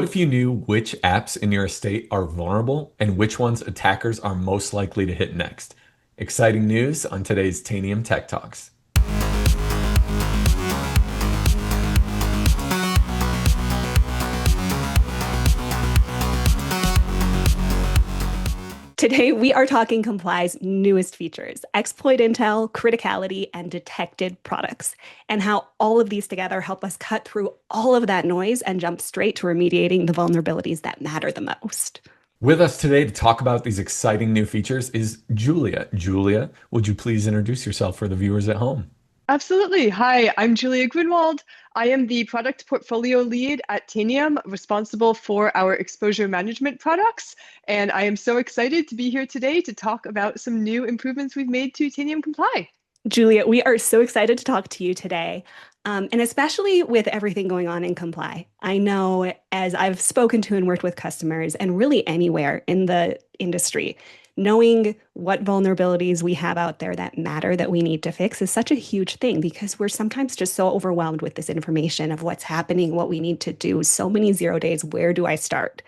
What if you knew which apps in your estate are vulnerable and which ones attackers are most likely to hit next? Exciting news on today's Tanium Tech Talks. Today, we are talking Comply's newest features, exploit intel, criticality, and detected products, and how all of these together help us cut through all of that noise and jump straight to remediating the vulnerabilities that matter the most. With us today to talk about these exciting new features is Julia. Julia, would you please introduce yourself for the viewers at home? Absolutely. Hi, I'm Julia Grunwald. I am the product portfolio lead at Tanium, responsible for our exposure management products. And I am so excited to be here today to talk about some new improvements we've made to Tanium Comply. Julia, we are so excited to talk to you today, and especially with everything going on in Comply. I know as I've spoken to and worked with customers, and really anywhere in the industry, knowing what vulnerabilities we have out there that matter that we need to fix is such a huge thing because we're sometimes just so overwhelmed with this information of what's happening, what we need to do, so many 0 days, where do I start?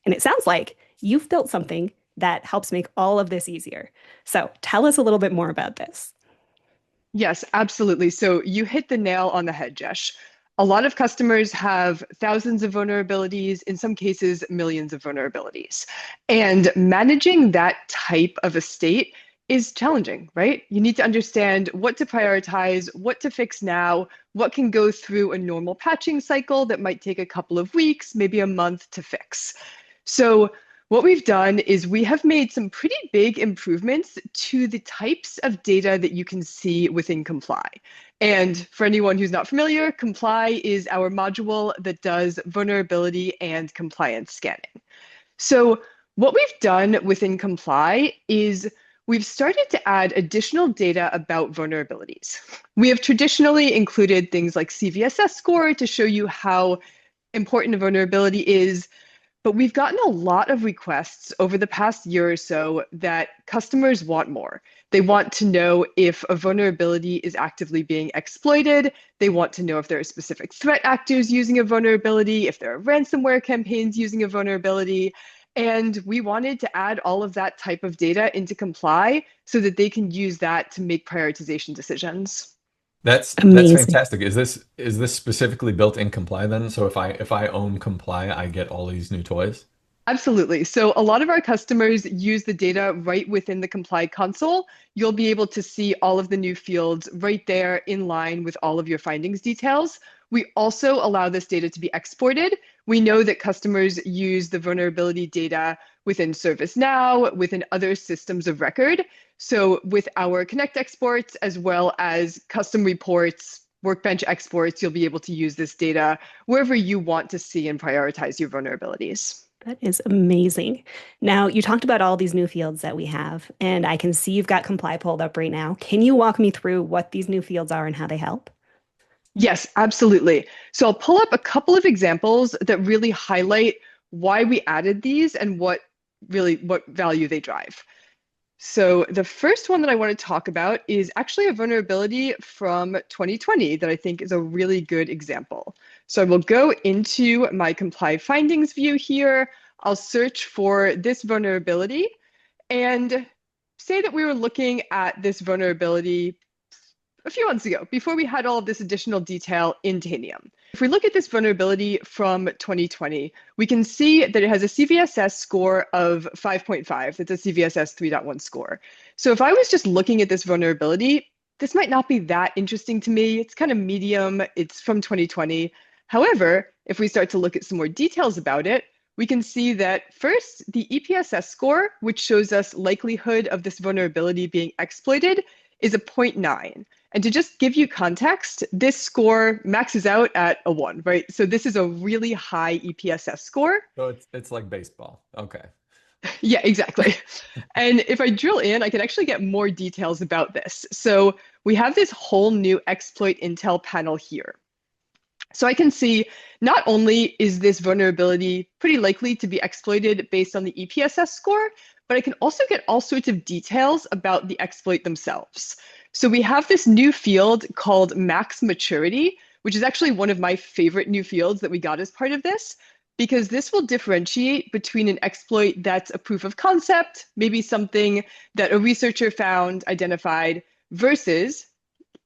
And it sounds like you've built something that helps make all of this easier. So tell us a little bit more about this. Yes, absolutely. So you hit the nail on the head, Jesh. A lot of customers have thousands of vulnerabilities, in some cases, millions of vulnerabilities. And managing that type of a state is challenging, right? You need to understand what to prioritize, what to fix now, what can go through a normal patching cycle that might take a couple of weeks, maybe a month to fix. So what we've done is we have made some pretty big improvements to the types of data that you can see within Comply. And for anyone who's not familiar, Comply is our module that does vulnerability and compliance scanning. So what we've done within Comply is we've started to add additional data about vulnerabilities. We have traditionally included things like CVSS score to show you how important a vulnerability is. But we've gotten a lot of requests over the past year or so that customers want more. They want to know if a vulnerability is actively being exploited. They want to know if there are specific threat actors using a vulnerability, if there are ransomware campaigns using a vulnerability. And we wanted to add all of that type of data into Comply so that they can use that to make prioritization decisions. That's Amazing. fantastic. Is this specifically built in Comply then? So if I own Comply, I get all these new toys? Absolutely. So a lot of our customers use the data right within the Comply console. You'll be able to see all of the new fields right there in line with all of your findings details. We also allow this data to be exported. We know that customers use the vulnerability data within ServiceNow, within other systems of record. So with our Connect exports, as well as custom reports, Workbench exports, you'll be able to use this data wherever you want to see and prioritize your vulnerabilities. That is amazing. Now, you talked about all these new fields that we have, and I can see you've got Comply pulled up right now. Can you walk me through what these new fields are and how they help? Yes, absolutely. So I'll pull up a couple of examples that really highlight why we added these and what value they drive. So the first one that I want to talk about is actually a vulnerability from 2020 that I think is a really good example. So I will go into my Comply findings view here. I'll search for this vulnerability and say that we were looking at this vulnerability a few months ago, before we had all of this additional detail in Tanium. If we look at this vulnerability from 2020, we can see that it has a CVSS score of 5.5. That's a CVSS 3.1 score. So if I was just looking at this vulnerability, this might not be that interesting to me. It's kind of medium. It's from 2020. However, if we start to look at some more details about it, we can see that first, the EPSS score, which shows us likelihood of this vulnerability being exploited, is a 0.9. And to just give you context, this score maxes out at a 1, right? So this is a really high EPSS score. So it's like baseball. Okay. Yeah, exactly. And if I drill in, I can actually get more details about this. So we have this whole new exploit intel panel here. So I can see not only is this vulnerability pretty likely to be exploited based on the EPSS score, but I can also get all sorts of details about the exploit themselves. So we have this new field called max maturity, which is actually one of my favorite new fields that we got as part of this. because this will differentiate between an exploit that's a proof of concept, maybe something that a researcher found, identified, versus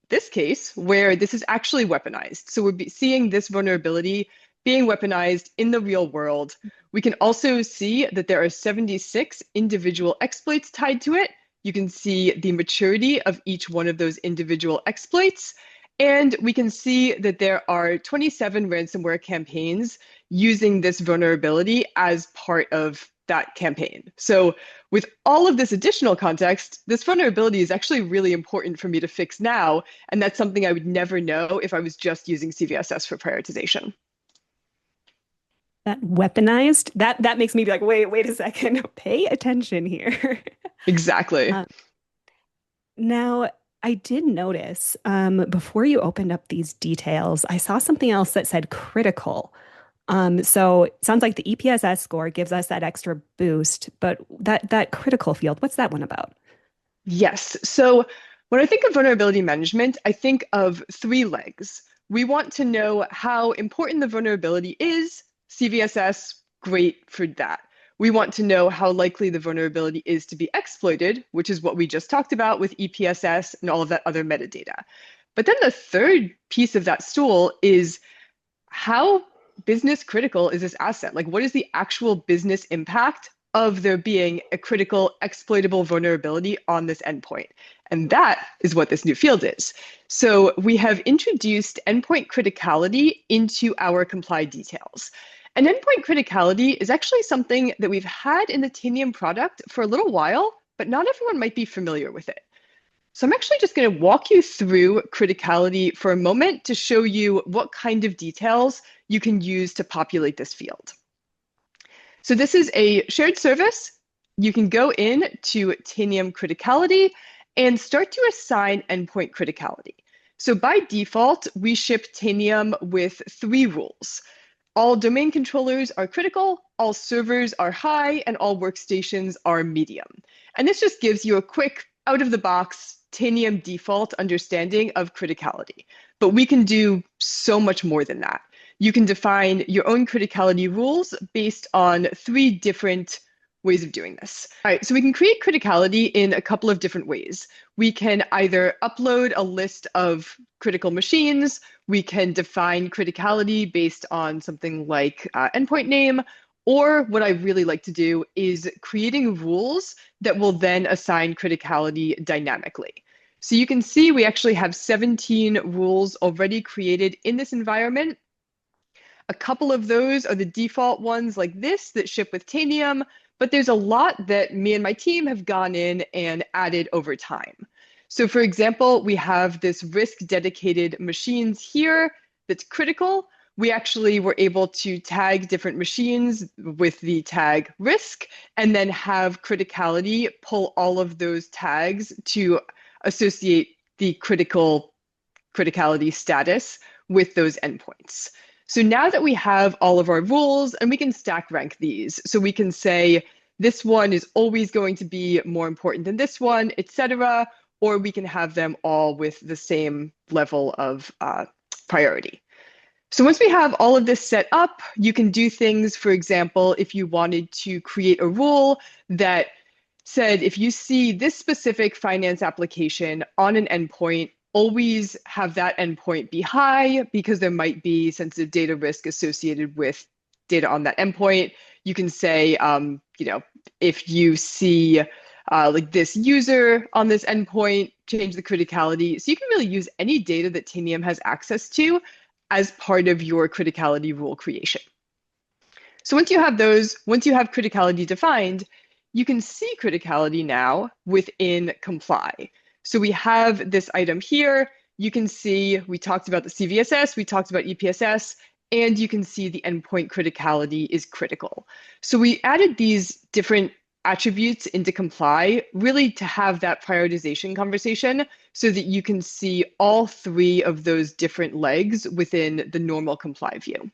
this case where this is actually weaponized. So we're seeing this vulnerability being weaponized in the real world. We can also see that there are 76 individual exploits tied to it. You can see the maturity of each one of those individual exploits. And we can see that there are 27 ransomware campaigns using this vulnerability as part of that campaign. So with all of this additional context, this vulnerability is actually really important for me to fix now. And that's something I would never know if I was just using CVSS for prioritization. That weaponized, that makes me be like, wait a second, pay attention here. Exactly. Um, Now, I did notice before you opened up these details, I saw something else that said critical. So it sounds like the EPSS score gives us that extra boost, but that critical field, what's that one about? Yes. So when I think of vulnerability management, I think of three legs. We want to know how important the vulnerability is. CVSS, great for that. We want to know how likely the vulnerability is to be exploited, which is what we just talked about with EPSS and all of that other metadata. But then the third piece of that stool is how business critical is this asset? Like, what is the actual business impact of there being a critical exploitable vulnerability on this endpoint? And that is what this new field is. So we have introduced endpoint criticality into our comply details. And endpoint criticality is actually something that we've had in the Tanium product for a little while, but not everyone might be familiar with it. So I'm actually just going to walk you through criticality for a moment to show you what kind of details you can use to populate this field. So this is a shared service. You can go in to Tanium Criticality and start to assign endpoint criticality. So by default, we ship Tanium with 3 rules. All domain controllers are critical, all servers are high, and all workstations are medium. And this just gives you a quick out-of-the-box Tanium default understanding of criticality. But we can do so much more than that. You can define your own criticality rules based on 3 different ways of doing this. All right, so we can create criticality in a couple of different ways. We can either upload a list of critical machines, we can define criticality based on something like endpoint name, or what I really like to do is creating rules that will then assign criticality dynamically. So you can see we actually have 17 rules already created in this environment. A couple of those are the default ones like this that ship with Tanium, but there's a lot that me and my team have gone in and added over time. So for example, we have this risk dedicated machines here that's critical. We actually were able to tag different machines with the tag risk and then have criticality pull all of those tags to associate the criticality status with those endpoints. So now that we have all of our rules, and we can stack rank these, so we can say this one is always going to be more important than this one, etc., or we can have them all with the same level of priority. So once we have all of this set up, you can do things, for example, if you wanted to create a rule that said, if you see this specific finance application on an endpoint, always have that endpoint be high because there might be sensitive data risk associated with data on that endpoint. You can say, if you see like this user on this endpoint, change the criticality. So you can really use any data that Tanium has access to as part of your criticality rule creation. So once you have those, once you have criticality defined, you can see criticality now within comply. So we have this item here. You can see we talked about the CVSS, we talked about EPSS, and you can see the endpoint criticality is critical. So we added these different attributes into comply really to have that prioritization conversation so that you can see all 3 of those different legs within the normal comply view.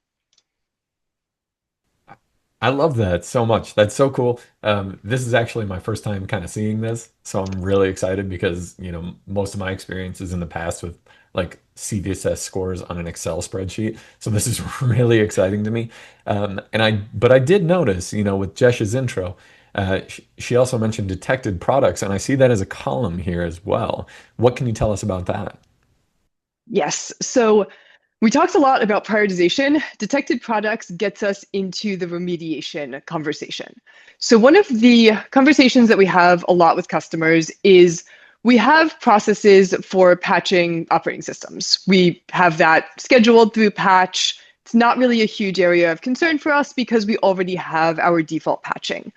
I love that so much. That's so cool. This is actually my first time kind of seeing this, so I'm really excited because, most of my experiences in the past with like CVSS scores on an Excel spreadsheet. So this is really exciting to me. But I did notice, with Jesh's intro, she also mentioned detected products, and I see that as a column here as well. What can you tell us about that? Yes. So we talked a lot about prioritization. Detected products gets us into the remediation conversation. So one of the conversations that we have a lot with customers is we have processes for patching operating systems. We have that scheduled through patch. It's not really a huge area of concern for us because we already have our default patching.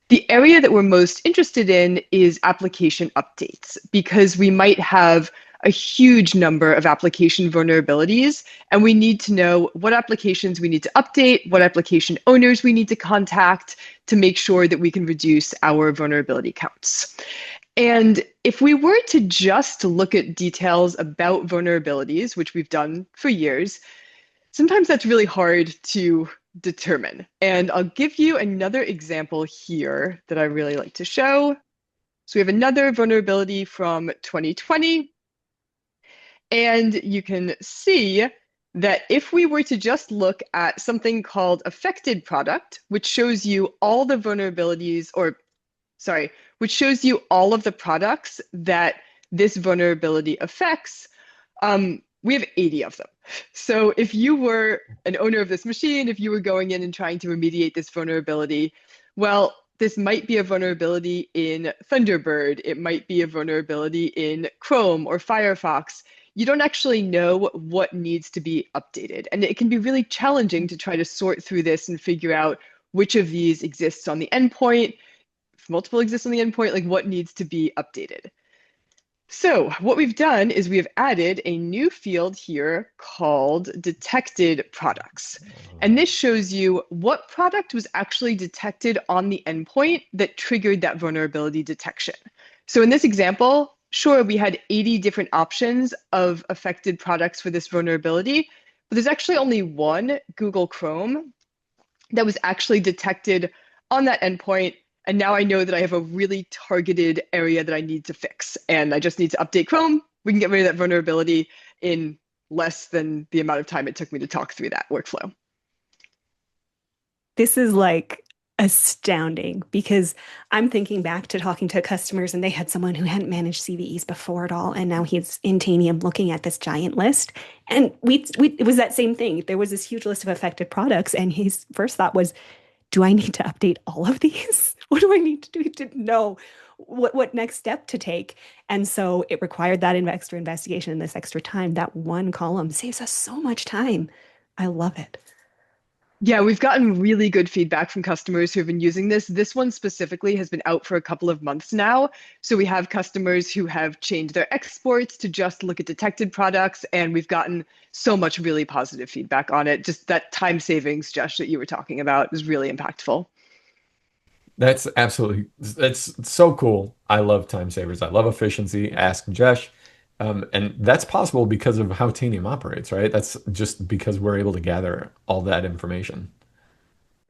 The area that we're most interested in is application updates because we might have a huge number of application vulnerabilities, and we need to know what applications we need to update, what application owners we need to contact to make sure that we can reduce our vulnerability counts. And if we were to just look at details about vulnerabilities, which we've done for years, sometimes that's really hard to determine. And I'll give you another example here that I really like to show. So we have another vulnerability from 2020. And you can see that if we were to just look at something called affected product, which shows you all the vulnerabilities, or sorry, which shows you all of the products that this vulnerability affects, we have 80 of them. So if you were an owner of this machine, if you were going in and trying to remediate this vulnerability, well, this might be a vulnerability in Thunderbird. It might be a vulnerability in Chrome or Firefox. You don't actually know what needs to be updated. And it can be really challenging to try to sort through this and figure out which of these exists on the endpoint. If multiple exist on the endpoint, like what needs to be updated. So what we've done is we have added a new field here called detected products. And this shows you what product was actually detected on the endpoint that triggered that vulnerability detection. So in this example, sure, we had 80 different options of affected products for this vulnerability, but there's actually only one, Google Chrome, that was actually detected on that endpoint. And now I know that I have a really targeted area that I need to fix. And I just need to update Chrome. We can get rid of that vulnerability in less than the amount of time it took me to talk through that workflow. This is like astounding because I'm thinking back to talking to customers and they had someone who hadn't managed CVEs before at all. And now he's in Tanium looking at this giant list. And it was that same thing. There was this huge list of affected products. And his first thought was, do I need to update all of these? What do I need to do to know what next step to take? And so it required that extra investigation and this extra time. That one column saves us so much time. I love it. Yeah, we've gotten really good feedback from customers who have been using this. This one specifically has been out for a couple of months now. So we have customers who have changed their exports to just look at detected products, and we've gotten so much really positive feedback on it. Just that time savings, Josh, that you were talking about is really impactful. That's so cool. I love time savers. I love efficiency. Ask Jesh. And that's possible because of how Tanium operates, right? That's just because we're able to gather all that information.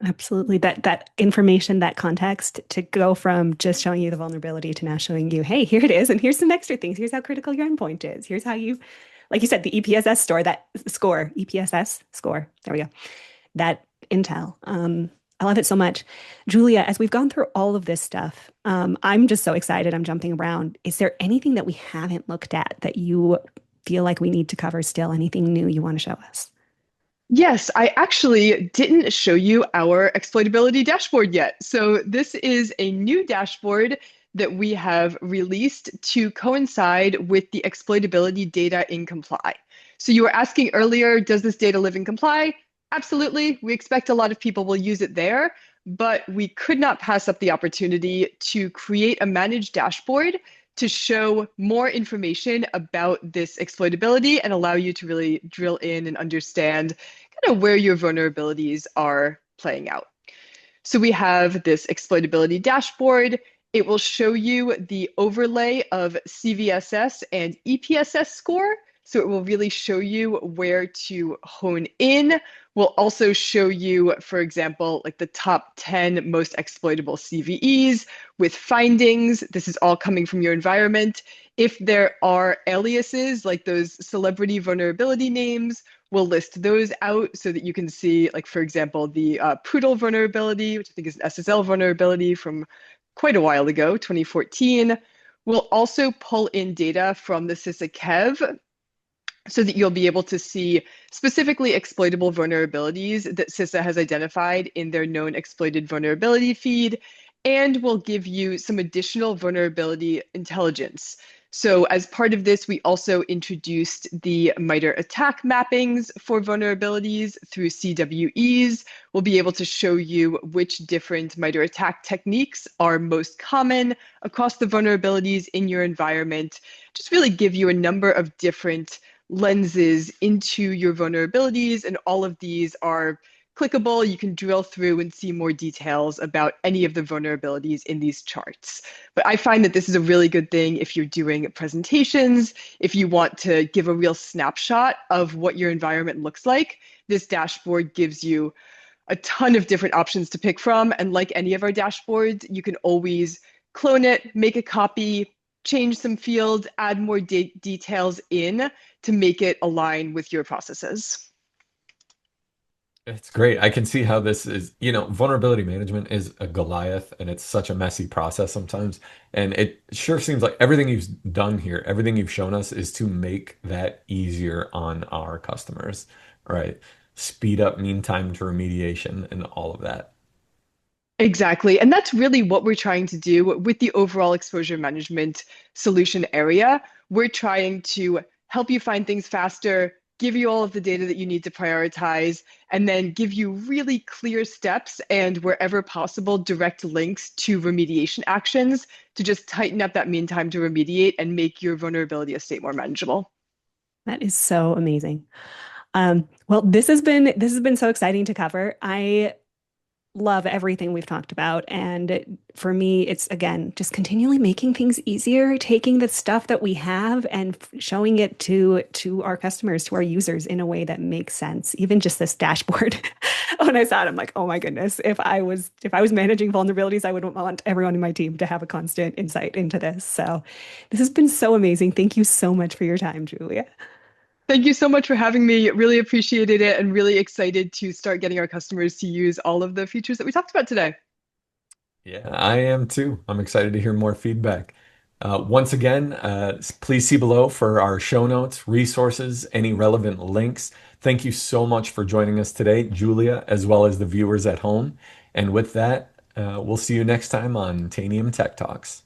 Absolutely. That information, that context to go from just showing you the vulnerability to now showing you, hey, here it is, and here's some extra things. Here's how critical your endpoint is. Here's how you, like you said, the EPSS store, that score, EPSS score. There we go. That intel. I love it so much. Julia, as we've gone through all of this stuff, I'm just so excited. I'm jumping around. Is there anything that we haven't looked at that you feel like we need to cover still? Anything new you want to show us? Yes, I actually didn't show you our exploitability dashboard yet. So this is a new dashboard that we have released to coincide with the exploitability data in Comply. So you were asking earlier, does this data live in Comply? Absolutely. We expect a lot of people will use it there, but we could not pass up the opportunity to create a managed dashboard to show more information about this exploitability and allow you to really drill in and understand kind of where your vulnerabilities are playing out. So we have this exploitability dashboard. It will show you the overlay of CVSS and EPSS score. So it will really show you where to hone in. We'll also show you, for example, like the top 10 most exploitable CVEs with findings. This is all coming from your environment. If there are aliases, like those celebrity vulnerability names, we'll list those out so that you can see, like, for example, the Poodle vulnerability, which I think is an SSL vulnerability from quite a while ago, 2014. We'll also pull in data from the CISA Kev so that you'll be able to see specifically exploitable vulnerabilities that CISA has identified in their known exploited vulnerability feed, and will give you some additional vulnerability intelligence. So as part of this, we also introduced the MITRE ATT&CK mappings for vulnerabilities through CWEs. We'll be able to show you which different MITRE ATT&CK techniques are most common across the vulnerabilities in your environment. Just really give you a number of different lenses into your vulnerabilities, and all of these are clickable. You can drill through and see more details about any of the vulnerabilities in these charts. But I find that this is a really good thing if you're doing presentations, if you want to give a real snapshot of what your environment looks like. This dashboard gives you a ton of different options to pick from. And like any of our dashboards, you can always clone it, make a copy, change some fields, add more details in to make it align with your processes. It's great. I can see how this is, vulnerability management is a Goliath and it's such a messy process sometimes. And it sure seems like everything you've done here, everything you've shown us is to make that easier on our customers, right? Speed up mean time to remediation and all of that. Exactly. And that's really what we're trying to do with the overall exposure management solution area. We're trying to help you find things faster, give you all of the data that you need to prioritize, and then give you really clear steps and, wherever possible, direct links to remediation actions to just tighten up that mean time to remediate and make your vulnerability estate more manageable. That is so amazing. Well, this has been so exciting to cover. I love everything we've talked about. And for me, it's again just continually making things easier, taking the stuff that we have and showing it to our customers, to our users in a way that makes sense. Even just this dashboard. When I saw it, I'm like, oh my goodness, if I was managing vulnerabilities, I would want everyone in my team to have a constant insight into this. So this has been so amazing. Thank you so much for your time, Julia. Thank you so much for having me. Really appreciated it and really excited to start getting our customers to use all of the features that we talked about today. Yeah, I am too. I'm excited to hear more feedback. Once again, please see below for our show notes, resources, any relevant links. Thank you so much for joining us today, Julia, as well as the viewers at home. And with that, we'll see you next time on Tanium Tech Talks.